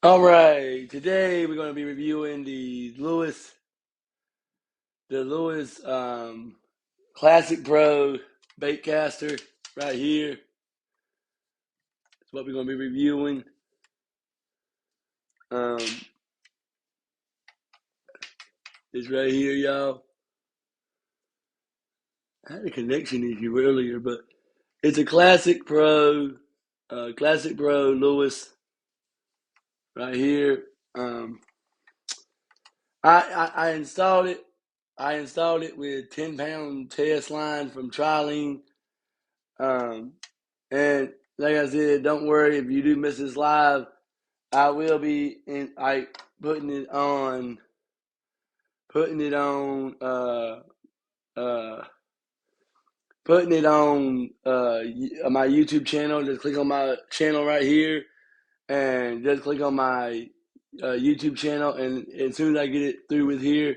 All right, today we're going to be reviewing the Lewis Classic Pro Baitcaster right here. That's what we're going to be reviewing. Um, it's right here, y'all. I had a connection issue earlier, but it's a Classic Pro Lewis right here. Um, I installed it. I installed it with 10-pound test line from Trilene. Um, And like I said, don't worry if you do miss this live. I will be putting it on putting it on uh putting it on my YouTube channel. Just click on my channel right here and just click on my YouTube channel, and as soon as I get it through with here,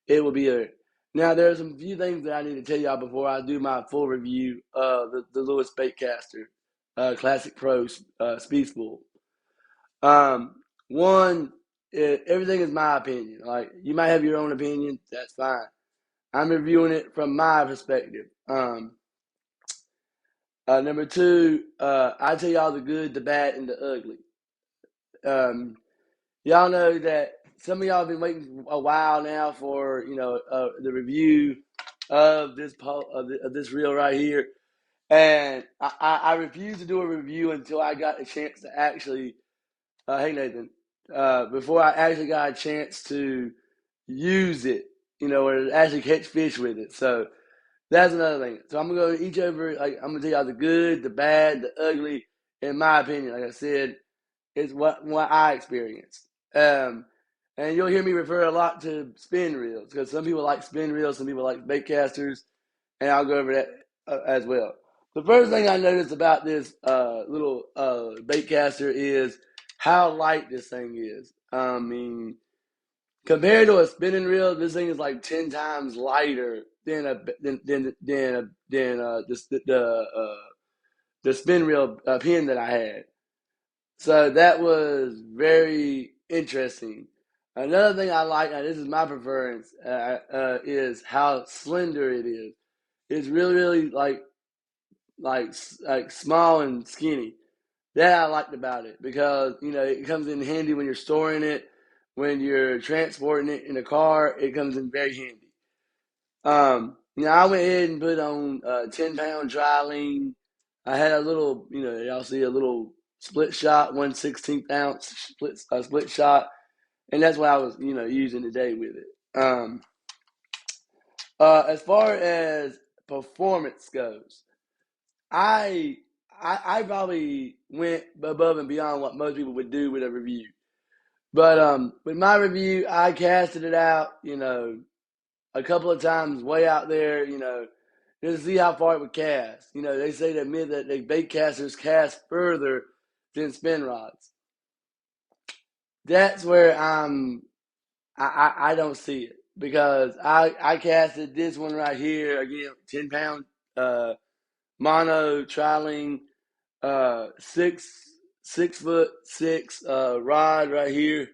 it will be there. Now there's some few things that I need to tell y'all before I do my full review of the Lewis Baitcaster Classic Pro Speed Spool. One, everything is my opinion. Like, you might have your own opinion, that's fine. I'm reviewing it from my perspective. Number two, I tell y'all the good, the bad, and the ugly. Um, y'all know that some of y'all have been waiting a while now for the review of this reel right here, and I refuse to do a review until I got a chance to actually. Hey Nathan, before I actually got a chance to use it, or actually catch fish with it. So that's another thing. So I'm gonna go each over. Like, I'm gonna tell y'all the good, the bad, the ugly. In my opinion, like I said, it's what I experienced. And you'll hear me refer a lot to spin reels because some people like spin reels, some people like bait casters, and I'll go over that as well. The first thing I noticed about this little bait caster is how light this thing is. I mean, compared to a spinning reel, this thing is like 10 times lighter than the spin reel pin that I had. So that was very interesting. Another thing I like, and this is my preference, is how slender it is. It's really, really like like small and skinny. That I liked about it because it comes in handy when you're storing it, when you're transporting it in a car. It comes in very handy. I went ahead and put on 10-pound dry lean. I had a little, y'all see a little split shot, 1/16 ounce split shot, and that's what I was, using today with it. As far as performance goes, I I probably went above and beyond what most people would do with a review. But with my review, I casted it out, a couple of times way out there, just to see how far it would cast. They say that the bait casters cast further than spin rods. That's where I don't see it because I casted this one right here again, 10-pound mono trialing 6'6" rod right here.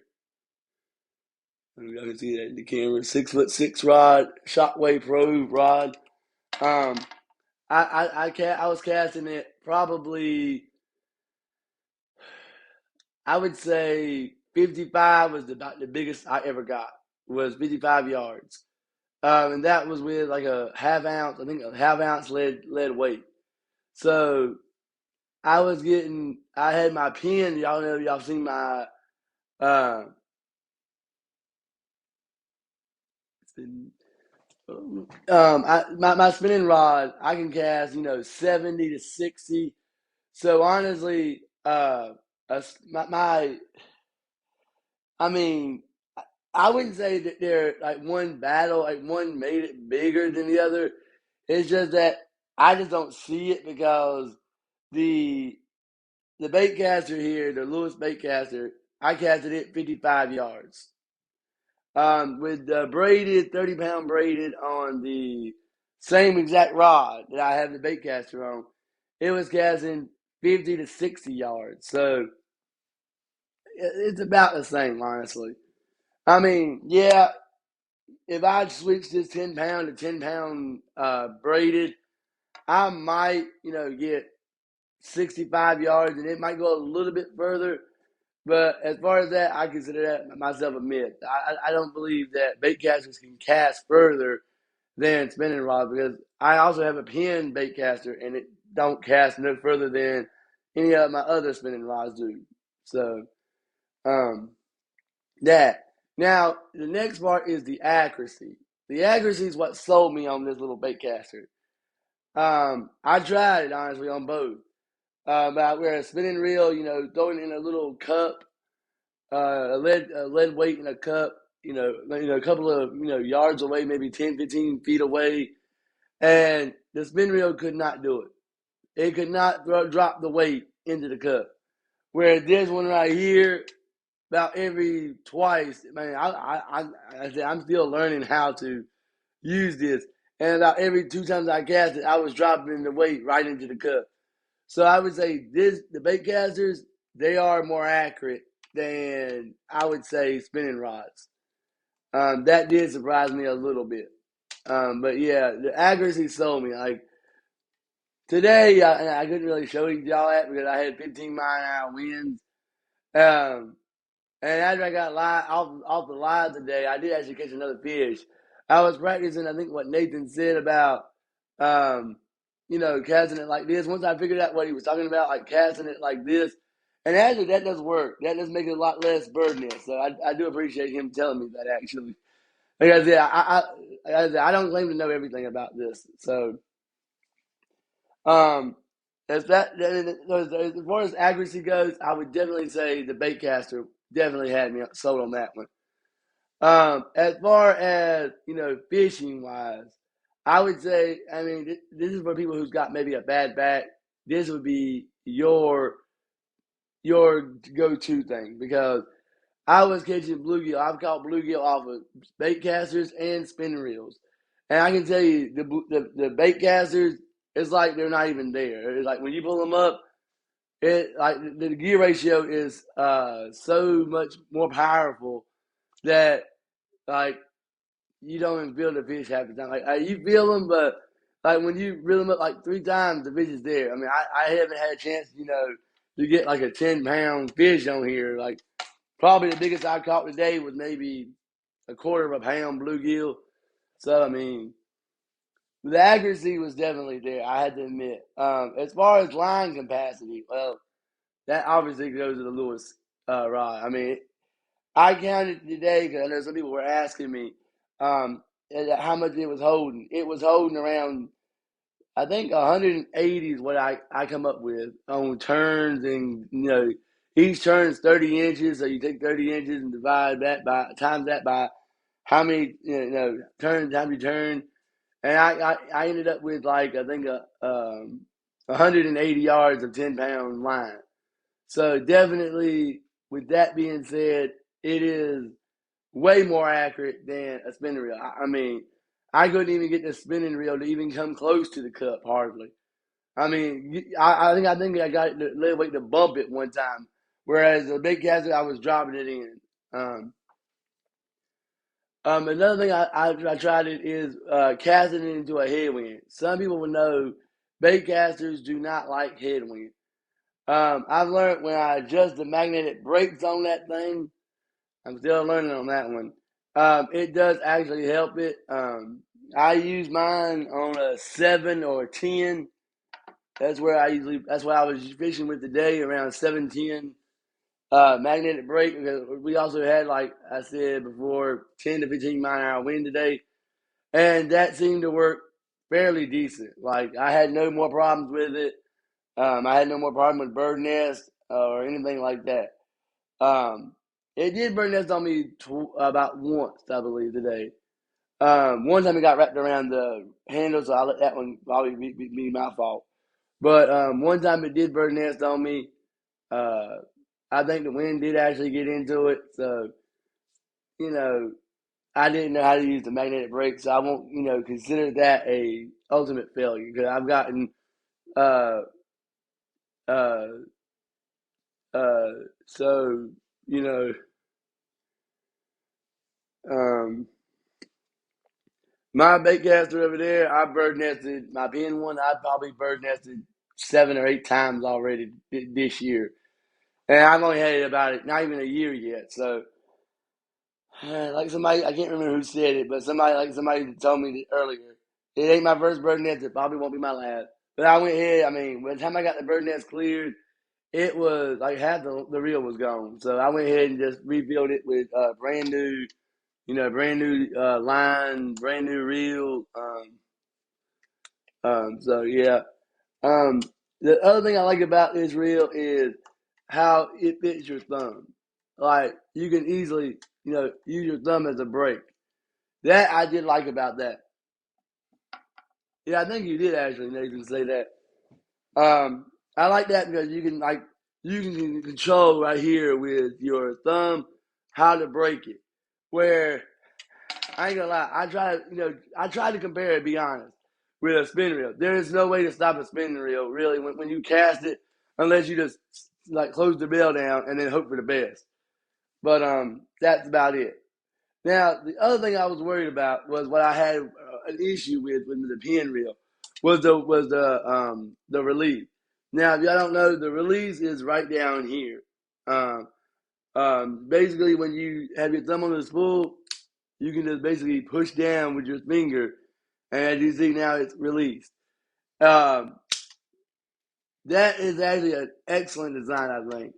I can see that in the camera. 6'6" rod, Shockwave Pro rod. Um, I was casting it probably. I would say 55 was about the biggest I ever got. Was 55 yards, and that was with like a half ounce. I think a half ounce lead weight. So I was getting. I had my pin. Y'all know. Y'all seen my. Uh, my spinning rod, I can cast 70 to 60. So honestly, my I mean, I wouldn't say that they're like one battle, like one made it bigger than the other. It's just that I just don't see it because the the bait caster here, the Lewis bait caster, I casted it 55 yards. With the braided 30-pound braided on the same exact rod that I have the bait caster on, it was casting 50 to 60 yards. So it's about the same, honestly. I mean, yeah, if I switch this 10 pound to 10 pound braided, I might, get 65 yards, and it might go a little bit further. But as far as that, I consider that myself a myth. I don't believe that bait casters can cast further than spinning rods, because I also have a pin bait caster, and it don't cast no further than any of my other spinning rods do. So um, that. Now the next part is the accuracy. The accuracy is what sold me on this little bait caster. I tried it honestly on both. About where a spinning reel, throwing in a little cup, a lead weight in a cup, a couple of yards away, maybe 10, 15 feet away, and the spin reel could not do it. It could not drop the weight into the cup. Whereas this one right here, about every twice, man, I'm still learning how to use this. And about every 2 times I cast it, I was dropping the weight right into the cup. So I would say the bait casters, they are more accurate than I would say spinning rods. That did surprise me a little bit. But yeah, the accuracy sold me. Like today, I couldn't really show y'all that because I had 15-mile-an-hour winds. Um, and after I got off the line today, I did actually catch another fish. I was practicing, I think, what Nathan said about, um, casting it like this. Once I figured out what he was talking about, like casting it like this, and actually that does work. That does make it a lot less birdnest. So I do appreciate him telling me that actually. Because yeah, I don't claim to know everything about this. So um, as far as accuracy goes, I would definitely say the baitcaster definitely had me sold on that one. As far as fishing wise, I would say, I mean, this is for people who's got maybe a bad back. This would be your go to thing, because I was catching bluegill. I've caught bluegill off of bait casters and spinning reels, and I can tell you the bait casters, it's like they're not even there. It's like when you pull them up, it like the gear ratio is so much more powerful that like you don't even feel the fish half the time. Like you feel them, but like when you reel them up like 3 times, the fish is there. I mean, I haven't had a chance, to get like a 10 pound fish on here. Like probably the biggest I caught today was maybe a quarter of a pound bluegill. So I mean, the accuracy was definitely there. I had to admit. As far as line capacity, well, that obviously goes to the Lewis rod. I mean, I counted today because I know some people were asking me how much it was holding. It was holding around, I think, 180 is what I come up with on turns, and each turn is 30 inches. So you take 30 inches and divide that by times that by how many turns, how many turn, and I ended up with like I think 180 yards of 10 pound line. So definitely, with that being said, it is way more accurate than a spinning reel. I mean, I couldn't even get the spinning reel to even come close to the cup hardly. I mean, I think I got the lead weight to bump it one time, whereas the big caster I was dropping it in. Um, Another thing I tried it is casting it into a headwind. Some people will know bait casters do not like headwind. I've learned when I adjust the magnetic brakes on that thing, I'm still learning on that one. It does actually help it. I use mine on a 7 or 10. That's what I was fishing with today, around 710 magnetic brake. Because we also had, like I said before, 10 to 15-mile-an-hour wind today, and that seemed to work fairly decent. Like I had no more problems with it. I had no more problem with bird nest or anything like that. Um, it did bird nest on me about once, I believe, today. One time it got wrapped around the handle, so I let that one probably be my fault. But one time it did bird nest on me. Uh, I think the wind did actually get into it, so you know I didn't know how to use the magnetic brake, so I won't consider that a ultimate failure, because I've gotten uh uh uh so you know, um, my baitcaster over there, I bird nested my pin one. I probably bird nested 7 or 8 times already this year, and I've only had it about not even a year yet. So, like somebody, I can't remember who said it, but somebody told me earlier. It ain't my first bird nest. It probably won't be my last. But I went ahead. I mean, by the time I got the bird nest cleared, it was like half the reel was gone. So I went ahead and just rebuilt it with brand new, brand new line, brand new reel. So yeah. Um, the other thing I like about this reel is how it fits your thumb. Like you can easily, use your thumb as a brake. That I did like about that. Yeah, I think you did actually, Nathan, say that. I like that because you can control right here with your thumb how to break it. Where I ain't gonna lie, I try to compare it. Be honest with a spin reel. There is no way to stop a spin reel really when you cast it, unless you just like close the bell down and then hope for the best. But that's about it. Now, the other thing I was worried about was what I had an issue with the pin reel was the release. Now, if y'all don't know, the release is right down here. Um, Basically, when you have your thumb on the spool, you can just basically push down with your finger, and as you see now, it's released. Um, that is actually an excellent design, I think,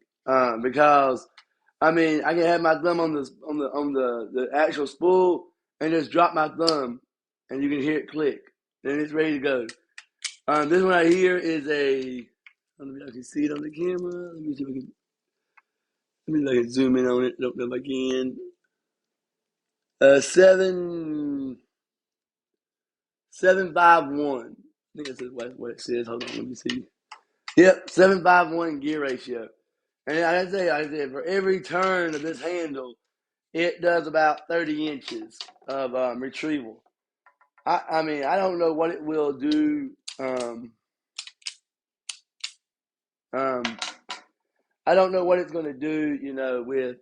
because I mean, I can have my thumb on the actual spool and just drop my thumb, and you can hear it click. Then it's ready to go. This one right here is a. I don't know if I can see it on the camera. Let me see if I can. Let me like zoom in on it. Don't know if I can. 751. I think that's what it says. Hold on, let me see. Yep, 751 gear ratio. And I say for every turn of this handle, it does about 30 inches of retrieval. I mean, I don't know what it will do. Um, I don't know what it's going to do, with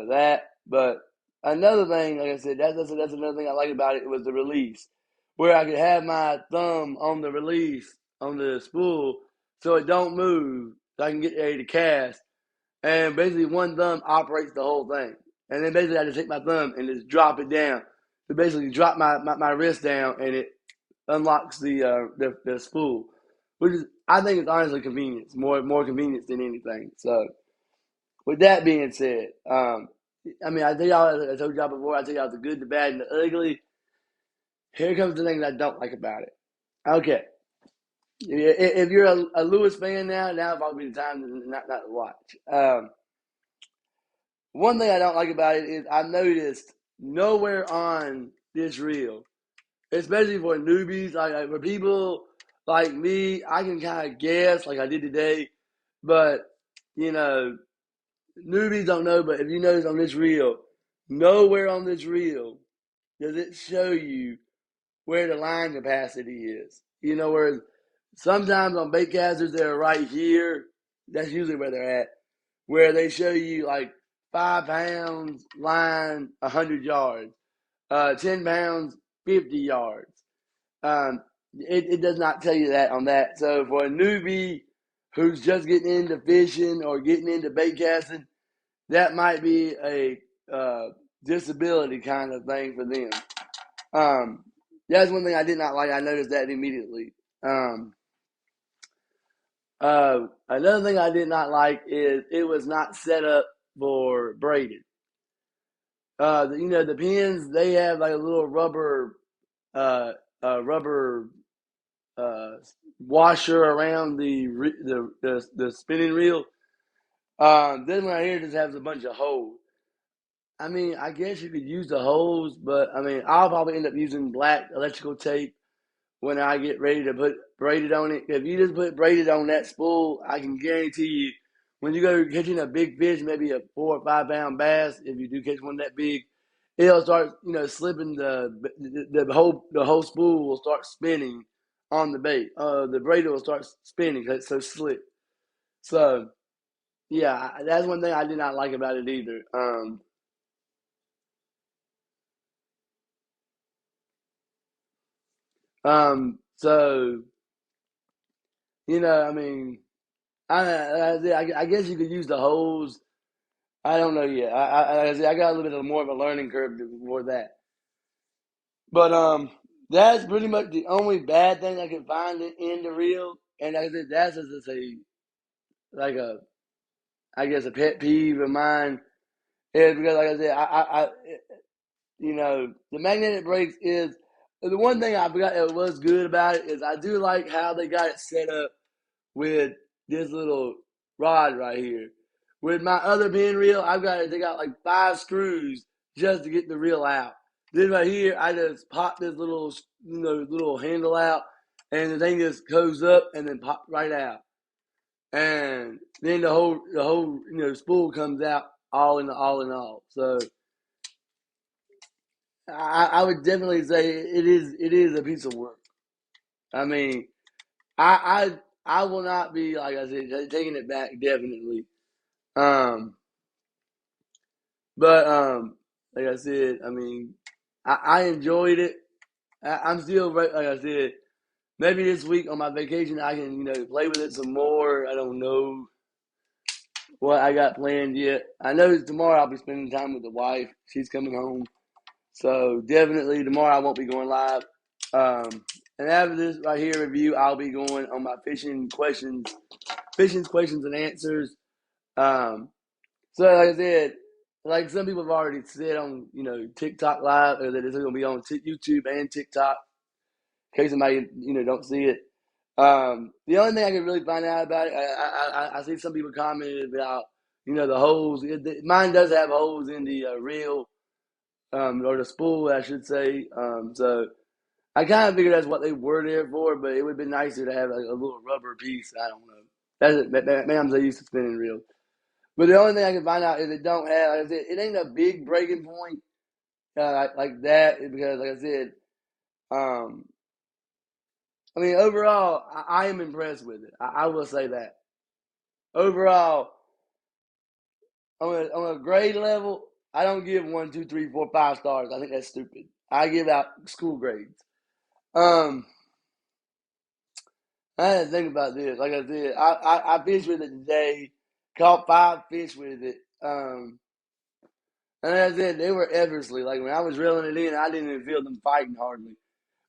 that. But another thing, like I said, that's another thing I like about it was the release, where I could have my thumb on the release on the spool, so it don't move, so I can get ready to cast. And basically, one thumb operates the whole thing, and then basically I just take my thumb and just drop it down. So basically, drop my wrist down, and it unlocks the spool, which is I think it's honestly convenience, more convenience than anything. So with that being said, I mean, I told y'all before, I tell y'all the good, the bad, and the ugly. Here comes the things I don't like about it. Okay, if you're a Lewis fan now probably the time to not to watch. One thing I don't like about it is I noticed nowhere on this reel, especially for newbies, like for people like me, I can kind of guess like I did today, but you know, newbies don't know. But if you notice on this reel, nowhere on this reel does it show you where the line capacity is. Whereas sometimes on baitcasters they're right here. That's usually where they're at, where they show you like 5 pounds line 100 yards, 10 pounds 50 yards. It does not tell you that on that. So for a newbie who's just getting into fishing or getting into bait casting, that might be a disability kind of thing for them. Um, that's one thing I did not like. I noticed that immediately. Um, Another thing I did not like is it was not set up for braided. The pins they have like a little uh, rubber uh, washer around the spinning reel. This one right here just has a bunch of holes. I mean, I guess you could use the holes, but I mean, I'll probably end up using black electrical tape when I get ready to put braided on it. If you just put braided on that spool, I can guarantee you, when you go catching a big fish, maybe a 4 or 5 pound bass, if you do catch one that big, it'll start, slipping the whole spool will start spinning on the bait. The braid will start spinning because it's so slick. So yeah, that's one thing I did not like about it either. So I mean, I guess you could use the hose. I don't know yet. I got a little bit of more of a learning curve before that. But that's pretty much the only bad thing I can find in the reel. And like I said, that's just a like a I guess a pet peeve of mine is because like I said, the magnetic brakes is the one thing I forgot that was good about it is I do like how they got it set up with this little rod right here. With my other pin reel, I've got they got like 5 screws just to get the reel out. This right here, I just pop this little little handle out, and the thing just goes up and then pop right out, and then the whole spool comes out all in all. So I would definitely say it is a piece of work. I mean, I will not be like I said taking it back definitely. Um, but like I said, I mean, I enjoyed it. I'm still like I said. Maybe this week on my vacation I can play with it some more. I don't know what I got planned yet. I know tomorrow I'll be spending time with the wife. She's coming home, so definitely tomorrow I won't be going live. Um, and after this right here review, I'll be going on my fishing questions and answers. Um, so like I said, like some people have already said on TikTok live, or that it's going to be on YouTube and TikTok. In case somebody don't see it. The only thing I can really find out about it, I see some people commented about the holes. Mine does have holes in the reel, or the spool, I should say. So I kind of figured that's what they were there for, but it would be nicer to have like a little rubber piece. I don't know. That's it. Maybe I'm so used to spinning reels. But the only thing I can find out is it don't have. Like I said, it ain't a big breaking point like that because, like I said, um, I mean, overall, I am impressed with it. I will say that. Overall, on a grade level, I don't give 1, 2, 3, 4, 5 stars. I think that's stupid. I give out school grades. Um, I had to think about this. Like I said, I fished with it today, caught 5 fish with it. And like I said, they were effortlessly. Like when I was reeling it in, I didn't even feel them fighting hardly.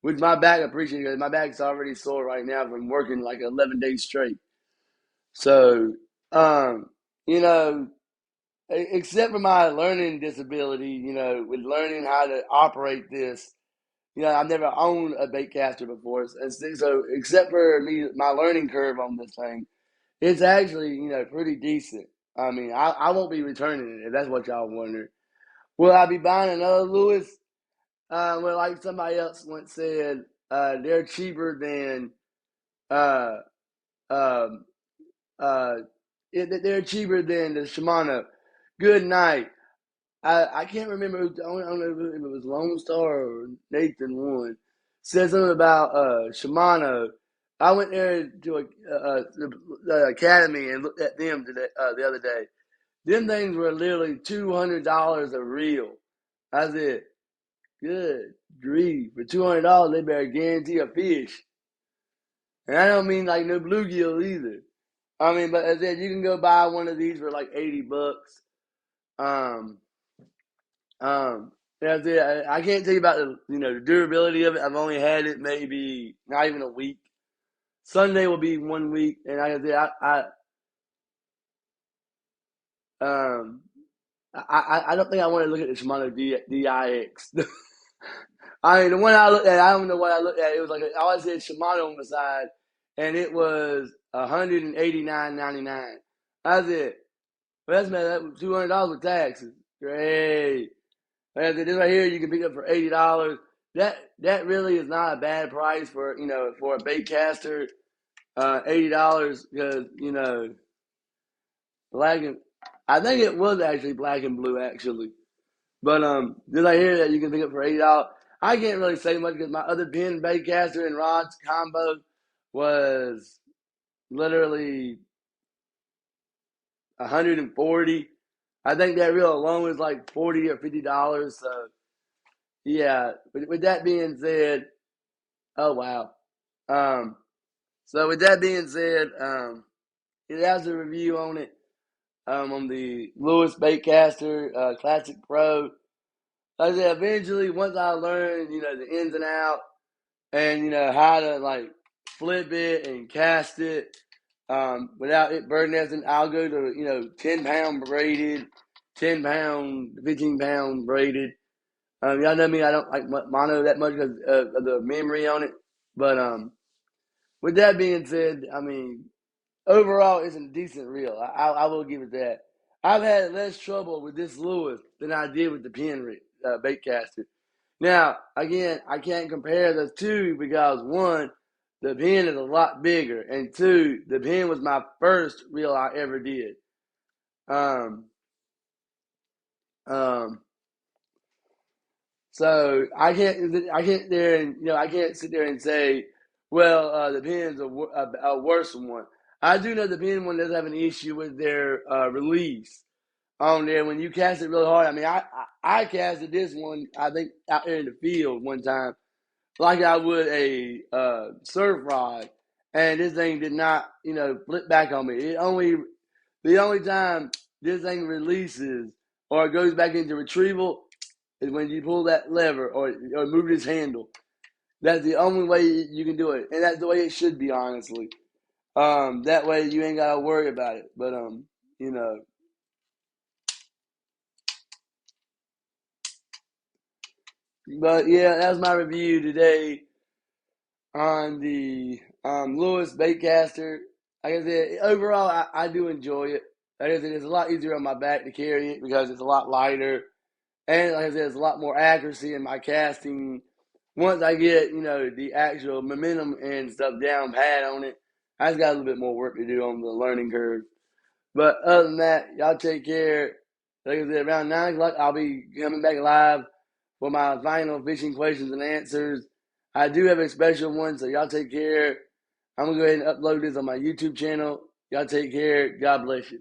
With my back, I appreciate it. My back's already sore right now from working like 11 days straight. So, um, you know, except for my learning disability, with learning how to operate this, I've never owned a baitcaster before. So except for me, my learning curve on this thing, it's actually, pretty decent. I mean, I won't be returning it if that's what y'all wonder. Will I be buying another Lewis? Well, like somebody else once said, they're cheaper than uh, um, uh, they're cheaper than the Shimano. Good night. I can't remember. I don't know if it was Lone Star or Nathan one. Said something about Shimano. I went there to the academy and looked at them today, the other day. Them things were literally $200 a reel. I said, "Good grief! For $200, they better guarantee a fish." And I don't mean like no bluegill either. I mean, but as I said, you can go buy one of these for like $80. Um, That's it. I can't tell you about the durability of it. I've only had it maybe not even a week. Sunday will be 1 week, and like I said, um I don't think I want to look at the Shimano DIX. I mean, the one I looked at, I don't know what I looked at. It was like all I said Shimano on the side, and it was $189.99. That's it. Well, that's man, $200 with taxes. Great. And this right here you can pick up for $80. That really is not a bad price for for a baitcaster. $80 because black and I think it was actually black and blue actually. But this right here that you can pick up for $80. I can't really say much because my other pin baitcaster and rods combo was literally $140. I think that reel alone is like $40 or $50. So yeah. With that being said, oh wow. Um, so with that being said, it has a review on it. On the Lewis Baitcaster Classic Pro. Like I said, eventually, once I learn, the ins and outs, and how to like flip it and cast it without it bird nesting, I'll go to 10-pound braided, 10-pound, 15-pound braided. Y'all know me, I don't like mono that much because of the memory on it. But with that being said, I mean, overall, it's a decent reel. I will give it that. I've had less trouble with this Lewis than I did with the pin Baitcaster. Now, again, I can't compare the two because one, the pen is a lot bigger, and two, the pen was my first reel I ever did. Um, um, so I can't sit there and say, well, the pen's a worse one. I do know the pen one does have an issue with their release on there when you cast it really hard. I mean, I casted this one I think out there in the field one time like I would a surf rod, and this thing did not, flip back on me. The only time this thing releases or goes back into retrieval is when you pull that lever or move this handle. That's the only way you can do it, and that's the way it should be, honestly. That way you ain't gotta worry about it. But you know, but yeah, that's my review today on the Lewis Baitcaster. Like I said, overall, I do enjoy it. Like I said, it's a lot easier on my back to carry it because it's a lot lighter. And like I said, there's a lot more accuracy in my casting. Once I get, the actual momentum and stuff down pat on it, I just got a little bit more work to do on the learning curve. But other than that, y'all take care. Like I said, around 9 o'clock, I'll be coming back live for my final fishing questions and answers. I do have a special one, so y'all take care. I'm going to go ahead and upload this on my YouTube channel. Y'all take care. God bless you.